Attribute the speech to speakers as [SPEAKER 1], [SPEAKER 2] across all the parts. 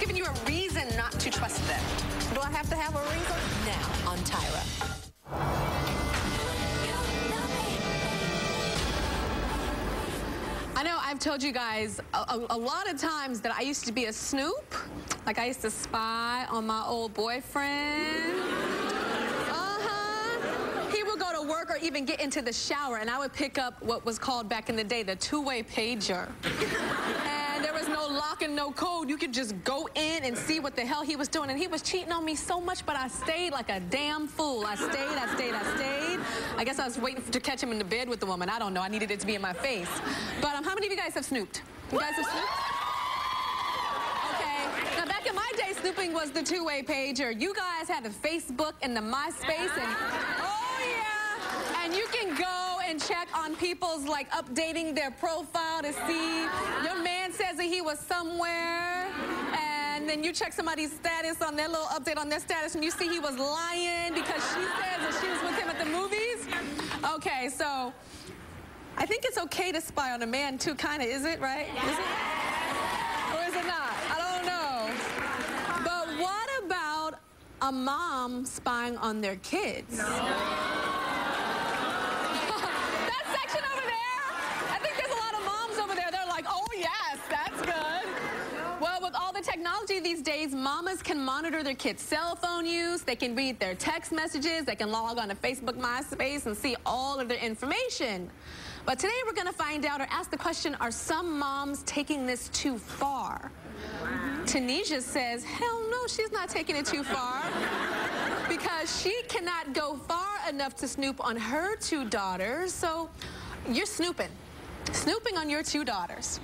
[SPEAKER 1] giving you a reason not to trust them.
[SPEAKER 2] Do I have to have a reason?
[SPEAKER 1] Now on Tyra. I know I've told you guys a lot of times that I used to be a snoop. Like I used to spy on my old boyfriend. He would go to work or even get into the shower, and I would pick up what was called back in the day the two-way pager. And there was no lock and no code. You could just go in and see what the hell he was doing. And he was cheating on me so much, but I stayed like a damn fool. I stayed. I guess I was waiting to catch him in the bed with the woman. I don't know. I needed it to be in my face. But how many of you guys have snooped? You guys have snooped? Okay. Now, back in my day, snooping was the two-way pager. You guys had the Facebook and the MySpace and... Oh, yeah. And you can go and check on people's, like, updating their profile to see your man says that he was somewhere, and then you check somebody's status on their little update on their status, and you see he was lying because she says that she was with him at the movies. Okay, so I think it's okay to spy on a man too, kind of, is it, right? Is it? Or is it not? I don't know. But what about a mom spying on their kids? No. Technology these days, mamas can monitor their kids' cell phone use, they can read their text messages, they can log on to Facebook, MySpace, and see all of their information. But today we're going to find out or ask the question, are some moms taking this too far? Tanisha says, hell no, she's not taking it too far because she cannot go far enough to snoop on her two daughters. So you're snooping on your two daughters.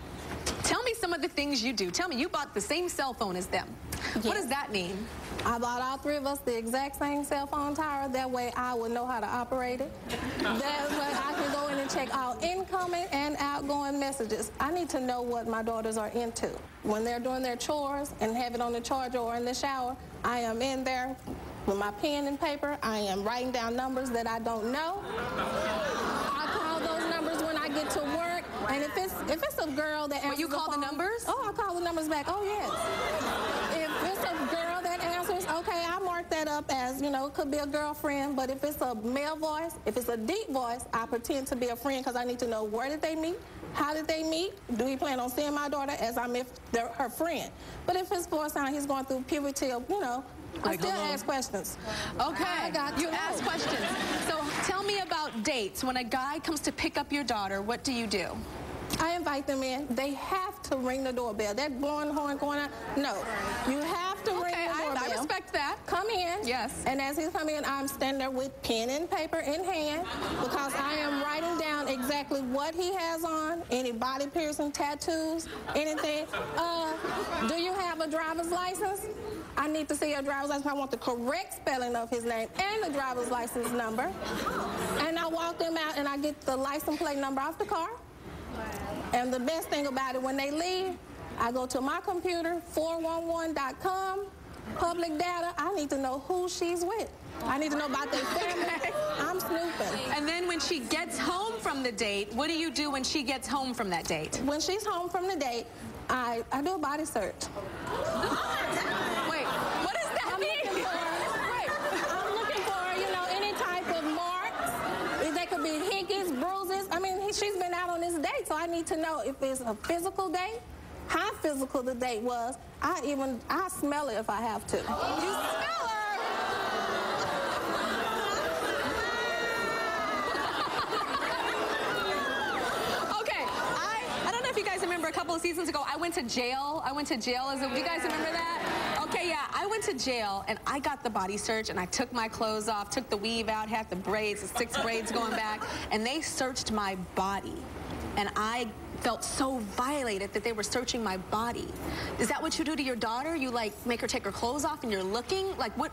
[SPEAKER 1] Tell me some of the things you do. Tell me, you bought the same cell phone as them. Yes. What does that mean?
[SPEAKER 2] I bought all three of us the exact same cell phone, Tyra. That way I would know how to operate it. That way I can go in and check all incoming and outgoing messages. I need to know what my daughters are into. When they're doing their chores and have it on the charger or in the shower, I am in there with my pen and paper. I am writing down numbers that I don't know. I call those numbers when I get to work. And if it's a girl that answers
[SPEAKER 1] you call the numbers?
[SPEAKER 2] Oh, I call the numbers back. Oh, yes. If it's a girl that answers, okay, I mark that up as, you know, it could be a girlfriend. But if it's a male voice, if it's a deep voice, I pretend to be a friend because I need to know where did they meet, how did they meet, do he plan on seeing my daughter as I'm her friend. But if his voice sound he's going through puberty, you know, I still ask questions.
[SPEAKER 1] Okay, you ask questions. So tell me about dates. When a guy comes to pick up your daughter, what do you do?
[SPEAKER 2] I invite them in. They have to ring the doorbell. That blowing horn going on, no. You have to ring the doorbell.
[SPEAKER 1] I respect that.
[SPEAKER 2] Come in.
[SPEAKER 1] Yes.
[SPEAKER 2] And as he's coming in, I'm standing there with pen and paper in hand because I am writing down exactly what he has on, any body piercing, tattoos, anything. Do you have a driver's license? I need to see your driver's license. I want the correct spelling of his name and the driver's license number. And I walk them out and I get the license plate number off the car. And the best thing about it, when they leave, I go to my computer, 411.com, public data. I need to know who she's with. I need to know about their family. I'm snooping.
[SPEAKER 1] And then when she gets home from the date, what do you do when she gets home from that date?
[SPEAKER 2] When she's home from the date, I do a body search.
[SPEAKER 1] Wait, what does that mean?
[SPEAKER 2] I'm looking for, you know, any type of marks. They could be hickeys, bruises. I mean, she's been out on this date, so I need to know if it's a physical date, how physical the date was. I smell it if I have to.
[SPEAKER 1] You smell her? Okay, I don't know if you guys remember a couple of seasons ago, I went to jail. Do you guys remember that? Okay, yeah, I went to jail and I got the body search and I took my clothes off, took the weave out, had the braids, the 6 braids going back, and they searched my body. And I felt so violated that they were searching my body. Is that what you do to your daughter? You like make her take her clothes off and you're looking? Like what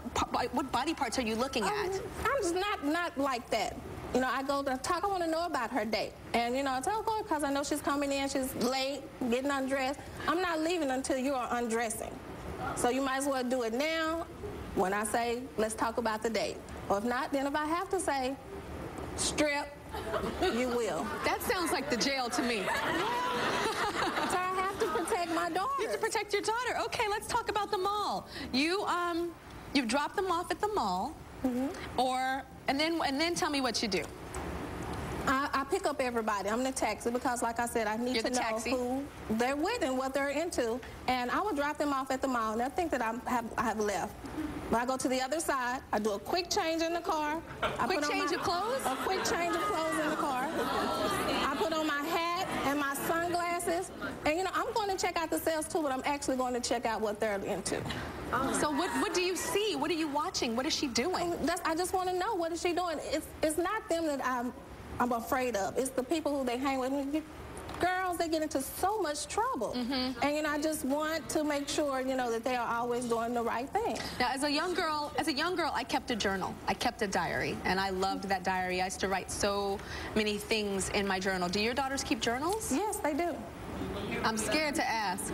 [SPEAKER 1] body parts are you looking at?
[SPEAKER 2] I'm just not like that. You know, I go to talk, I want to know about her date. And, you know, I tell her because I know she's coming in, she's late, getting undressed. I'm not leaving until you are undressing. So you might as well do it now when I say, let's talk about the date. Or if not, then if I have to say, strip, you will.
[SPEAKER 1] That sounds like the jail to me.
[SPEAKER 2] So I have to protect my daughter.
[SPEAKER 1] You have to protect your daughter. Okay, let's talk about the mall. You drop them off at the mall, and then tell me what you do.
[SPEAKER 2] I pick up everybody. I'm the taxi because, like I said, I need to know who they're with and what they're into. And I will drop them off at the mall. And I think that I have left. When I go to the other side, I do a quick change in the car.
[SPEAKER 1] Quick change of clothes?
[SPEAKER 2] A quick change of clothes in the car. I put on my hat and my sunglasses. And, you know, I'm going to check out the sales too, but I'm actually going to check out what they're into.
[SPEAKER 1] So what do you see? What are you watching? What is she doing?
[SPEAKER 2] I just want to know, what is she doing? It's not them that I'm afraid of. It's the people who they hang with. Girls, they get into so much trouble. And, you know, I just want to make sure, you know, that they are always doing the right thing.
[SPEAKER 1] Now, as a young girl, I kept a journal. I kept a diary, and I loved that diary. I used to write so many things in my journal. Do your daughters keep journals?
[SPEAKER 2] Yes, they do.
[SPEAKER 1] I'm scared to ask.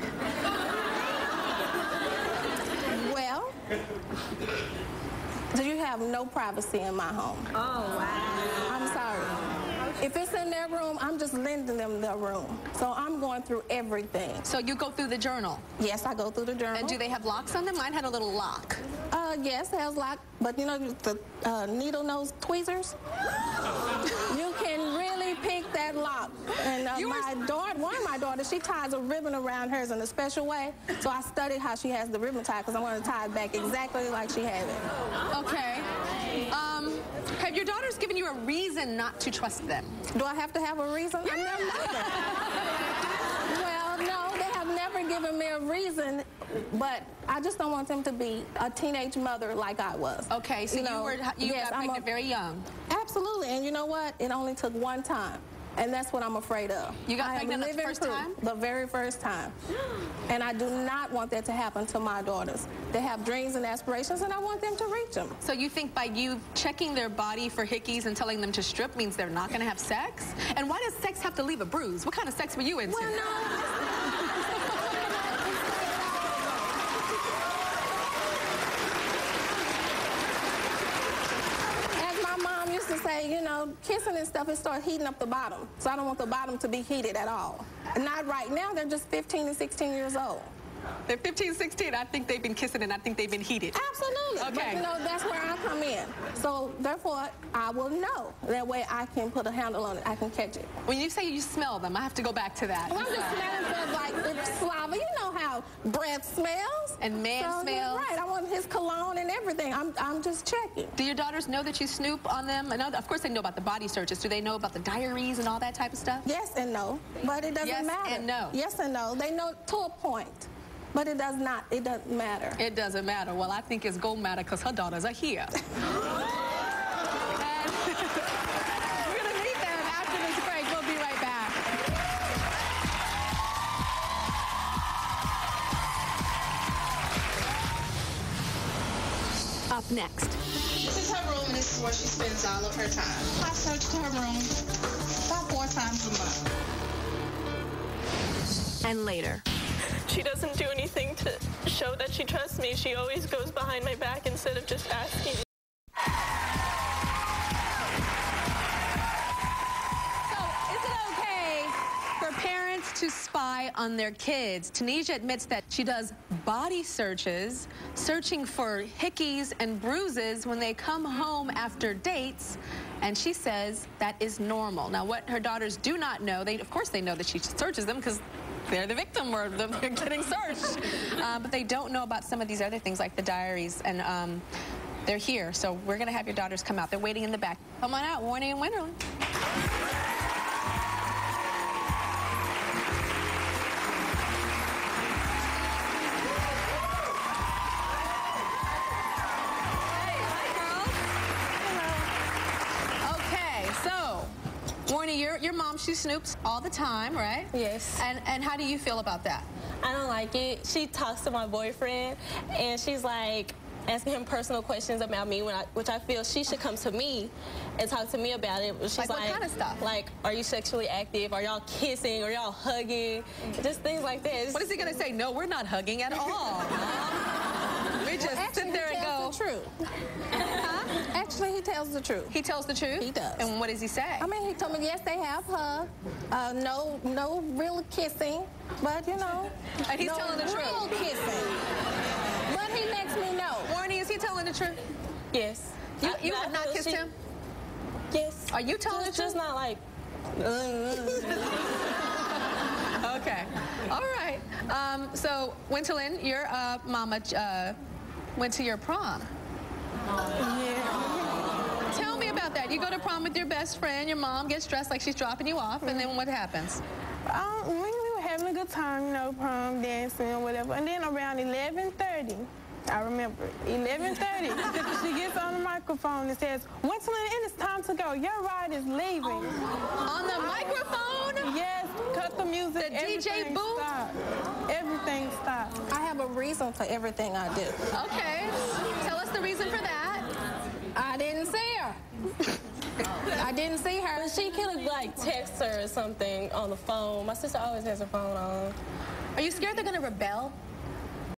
[SPEAKER 2] Well, do you have no privacy in my home?
[SPEAKER 3] Oh, wow.
[SPEAKER 2] I'm sorry. If it's in their room, I'm just lending them their room. So I'm going through everything.
[SPEAKER 1] So you go through the journal?
[SPEAKER 2] Yes, I go through the journal.
[SPEAKER 1] And do they have locks on them? Mine had a little lock.
[SPEAKER 2] Yes, it has lock, but you know the needle nose tweezers? You can really pick that lock. And one of my daughters, she ties a ribbon around hers in a special way. So I studied how she has the ribbon tied because I want to tie it back exactly like she had it.
[SPEAKER 1] Okay. Have your daughters given you a reason not to trust them?
[SPEAKER 2] Do I have to have a reason?
[SPEAKER 1] Yeah.
[SPEAKER 2] Well, no, they have never given me a reason, but I just don't want them to be a teenage mother like I was.
[SPEAKER 1] Okay, so you got pregnant very young.
[SPEAKER 2] Absolutely, and you know what? It only took one time. And that's what I'm afraid of.
[SPEAKER 1] You got pregnant the first time?
[SPEAKER 2] The very first time. And I do not want that to happen to my daughters. They have dreams and aspirations, and I want them to reach them.
[SPEAKER 1] So you think by you checking their body for hickeys and telling them to strip means they're not going to have sex? And why does sex have to leave a bruise? What kind of sex were you into?
[SPEAKER 2] Well, no. To say, you know, kissing and stuff, it starts heating up the bottom. So I don't want the bottom to be heated at all. And not right now, they're just 15 and 16 years old.
[SPEAKER 1] They're 15, 16. I think they've been kissing and I think they've been heated.
[SPEAKER 2] Absolutely.
[SPEAKER 1] Okay.
[SPEAKER 2] But, you know, that's where I come in. So, therefore, I will know. That way I can put a handle on it. I can catch it.
[SPEAKER 1] When you say you smell them, I have to go back to that.
[SPEAKER 2] Well, I'm just smelling like the saliva. You know how breath smells.
[SPEAKER 1] And man smells.
[SPEAKER 2] Right. I want his cologne and everything. I'm just checking.
[SPEAKER 1] Do your daughters know that you snoop on them? I know, of course they know about the body searches. Do they know about the diaries and all that type of stuff?
[SPEAKER 2] Yes and no. But it doesn't matter.
[SPEAKER 1] Yes and no.
[SPEAKER 2] Yes and no. They know to a point. But it does not. It doesn't matter.
[SPEAKER 1] It doesn't matter. Well, I think it's going to matter because her daughters are here. And we're going to meet them after this break. We'll be right back. Up next.
[SPEAKER 4] This is her room, and this is where she spends all of her time. I search her room about 4 times a month.
[SPEAKER 1] And later.
[SPEAKER 5] She doesn't do anything to show that she trusts me. She always goes behind my back instead of just asking.
[SPEAKER 1] So, is it okay for parents to spy on their kids? Tanisha admits that she does body searches, searching for hickeys and bruises when they come home after dates, and she says that is normal. Now, what her daughters do not know, of course they know that she searches them because they're the victim or they're getting searched. But they don't know about some of these other things like the diaries, and they're here. So we're going to have your daughters come out. They're waiting in the back. Come on out, Warnie and Wendell. Your mom, she snoops all the time, right?
[SPEAKER 5] Yes.
[SPEAKER 1] And how do you feel about that?
[SPEAKER 5] I don't like it. She talks to my boyfriend, and she's like asking him personal questions about me, which I feel she should come to me and talk to me about it. She's
[SPEAKER 1] like what kind of stuff?
[SPEAKER 5] Like, are you sexually active? Are y'all kissing? Are y'all hugging? Just things like that.
[SPEAKER 1] What is he going to say? No, we're not hugging at all. We just sit there and go.
[SPEAKER 2] True. Huh? Actually, he tells the truth.
[SPEAKER 1] He tells the truth?
[SPEAKER 2] He does.
[SPEAKER 1] And what does he say?
[SPEAKER 2] I mean, he told me, yes, they have hugged. No real kissing, but, you know.
[SPEAKER 1] And he's telling the truth.
[SPEAKER 2] No real kissing. But he lets me know.
[SPEAKER 1] Warnie, is he telling the truth?
[SPEAKER 5] Yes.
[SPEAKER 1] You have not kissed him?
[SPEAKER 5] Yes.
[SPEAKER 1] Are you telling the truth?
[SPEAKER 5] Just not like...
[SPEAKER 1] Okay. All right. So, Winterlyn, your mama went to your prom.
[SPEAKER 3] Yeah.
[SPEAKER 1] Tell me about that. You go to prom with your best friend, your mom gets dressed like she's dropping you off, and then what happens?
[SPEAKER 3] We were having a good time, you know, prom, dancing, or whatever. And then around 11:30, I remember, 11:30, she gets on the microphone and says, Winterlyn, it is time to go. Your ride is leaving.
[SPEAKER 1] On the microphone?
[SPEAKER 3] Yes, cut the music.
[SPEAKER 1] The DJ booth?
[SPEAKER 3] Stopped. Everything stopped.
[SPEAKER 2] I have a reason for everything I do.
[SPEAKER 1] Okay. Tell us the reason for that.
[SPEAKER 2] I didn't see her. I didn't see her.
[SPEAKER 5] But she could have, like, text her or something on the phone. My sister always has her phone on.
[SPEAKER 1] Are you scared they're going to rebel?